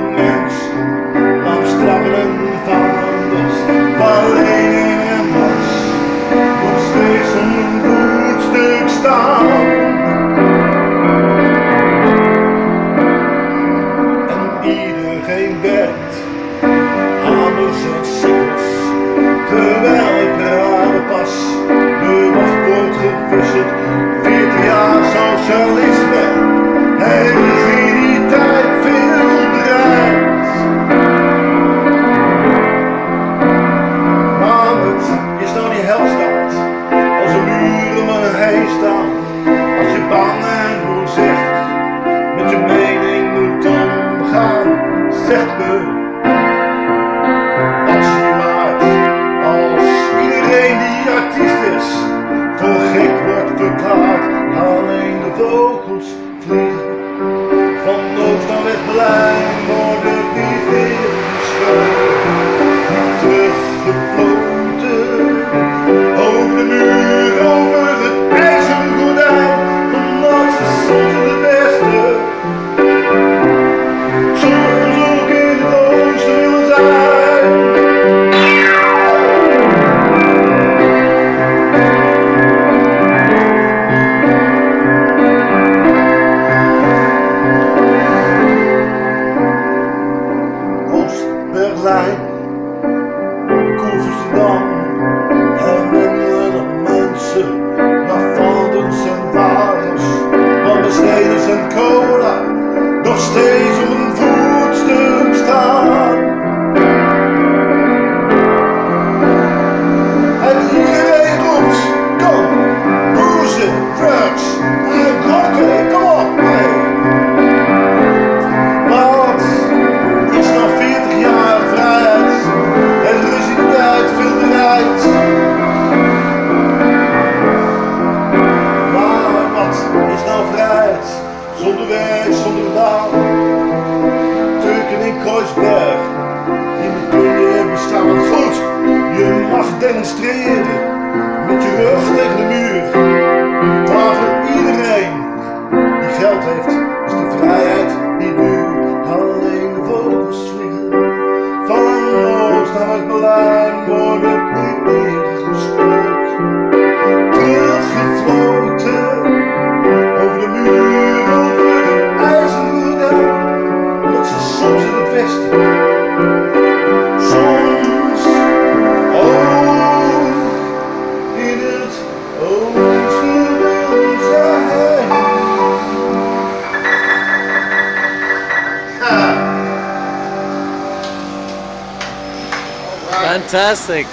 een mens langs trappelen van los, van lening en mars, nog steeds op een voetstuk staan. En iedereen werkt, hamers en sikkels, terwijl het radenpas de wacht wordt gewisseld. 40 jaar socialisme, heeft in die tijd veel bereikt. Maar het is nou niet helstaat, als er muren om me heen staan, als je bang en voorzichtig met je mening moet omgaan. Zeg me, wat is je waard als iedereen die artiest is voor gek wordt verklaard? Alleen de vogels vliegen van Oost naar West-Berlijn, worden die weer geschoten, teruggefloten over de muur, over het ijzeren gordijn, omdat ze soms de beste, soms ook in het oosten willen zijn. Berlijn, Koevoesterdam, en minder mensen naar Valdens en Wagens, van Mercedes en cola, nog steeds op een voetstuk staan. En iedereen roept, kom, booze, drugs en gokken, kom op, hey. Wat is nog 40 jaar vrijheid, en er is in de tijd veel bereid. Maar wat is nou vrijheid, zonder werk, zonder baan? Turken in Kreuzberg, die kun je bestaan. Goed, je mag demonstreren, met je rug tegen de muur. Maar voor iedereen die geld heeft, is de vrijheid niet duur. Alleen de vogels vliegen van Oost naar West-Berlijn, worden niet meer gesproken, teruggefloten over de muur, over het ijzeren gordijn, omdat ze soms in het westen, soms ook in het oosten willen zijn. Fantastic.